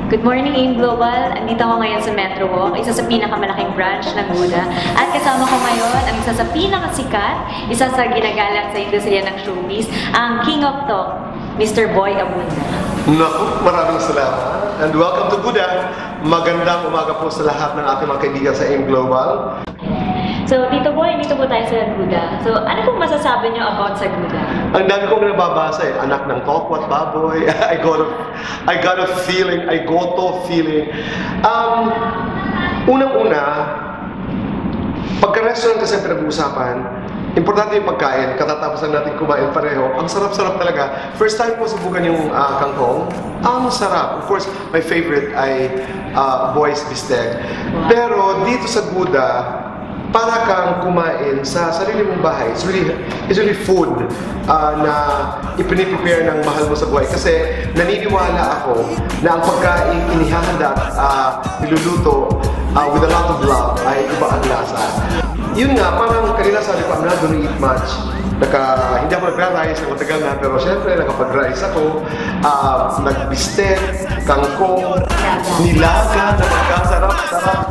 Good morning, AIM Global. Andito ako ngayon sa Metro Walk, isa sa pinakamalaking branch ng Buda. At kasama ko ngayon ang isa sa pinakasikat, isa sa ginagalang sa industriya ng showbiz, ang King of Talk, Mr. Boy Abunda. Naku, maraming salamat. And welcome to Buda. Magandang umaga po sa lahat ng ating mga kaibigan sa AIM Global. So, Tito Boy, dito po tayo sa Buda. So, ano pong masasabi niyo about sa Buda? Ang dami kong nababasa eh. Anak ng Tokwat Baboy. I got a feeling. I go to feeling. Unang-una, pagka-restaurant kasi pinag-uusapan, importante yung pagkain. Katatapos lang natin kumain pareho. Ang sarap-sarap talaga. First time ko subukan yung kangkong. Ang sarap. Of course, my favorite ay Boy's Bistec. Pero dito sa Buda, para kang kumain sa sarili mong bahay. It's really food na ipiniprepare ng mahal mo sa buhay. Kasi naniniwala ako na ang pagkain inihahanda at niluluto with a lot of love ay iba ang lasa. Yun nga, parang kanina sabi ko, I'm not gonna eat much. Hindi ako nag-rice, matagal na, pero syempre nakapag-rice ako, nag-bistek, kangkong, nilaga, na magkasarap-sarap,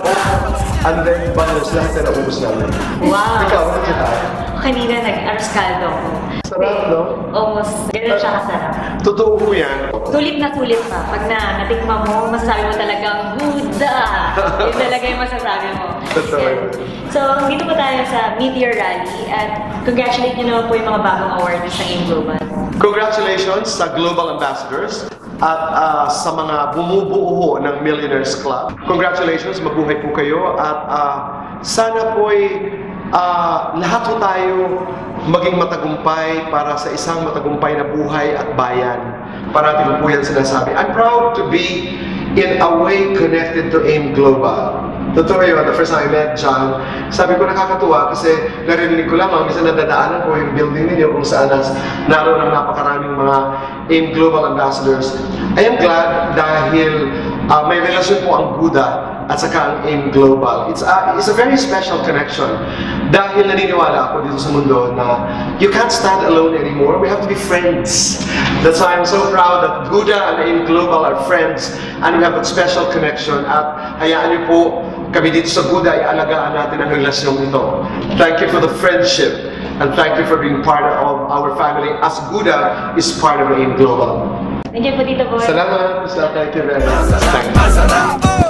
and then bangus, lahat na naubos namin. Wow! Ikaw, ano siya? Kanina nag-arroz caldo ko. Sarap, no? Almost, ganun siya kasarap. Totoo po yan. Sulit na sulit pa. Pag natikma mo, masasabi mo talagang Buda! Yun talaga yung masasabi mo. Totoo. So, dito po tayo sa Meteor Rally at congratulate nyo naman po yung mga bagong awardees ng AIM Global. Congratulations sa Global Ambassadors at sa mga bumubuo ng Millionaires Club. Congratulations, mabuhay po kayo at sana po'y lahat po tayo maging matagumpay para sa isang matagumpay na buhay at bayan. Parati po yan sinasabi. I'm proud to be in a way connected to AIM Global. Totoo yun, the first time I met John, sabi ko nakakatuwa kasi narinig ko lang, minsan nadadaanan ko yung building ninyo kung saan naroon ang napakaraming mga AIM Global Ambassadors. I am glad dahil may relasyon po ang Buda at saka ang AIM Global. It's a very special connection dahil naniniwala ako dito sa mundo na you can't stand alone anymore. We have to be friends. That's why I'm so proud that Buda and AIM Global are friends and we have that special connection at hayaan niyo po kami dito sa Buda, ialagaan natin ang relasyon ito. Thank you for the friendship and thank you for being part of our family as Buda is part of AIM Global. Thank you po, Tito Boy. Salamat. Thank you very much. Thank you.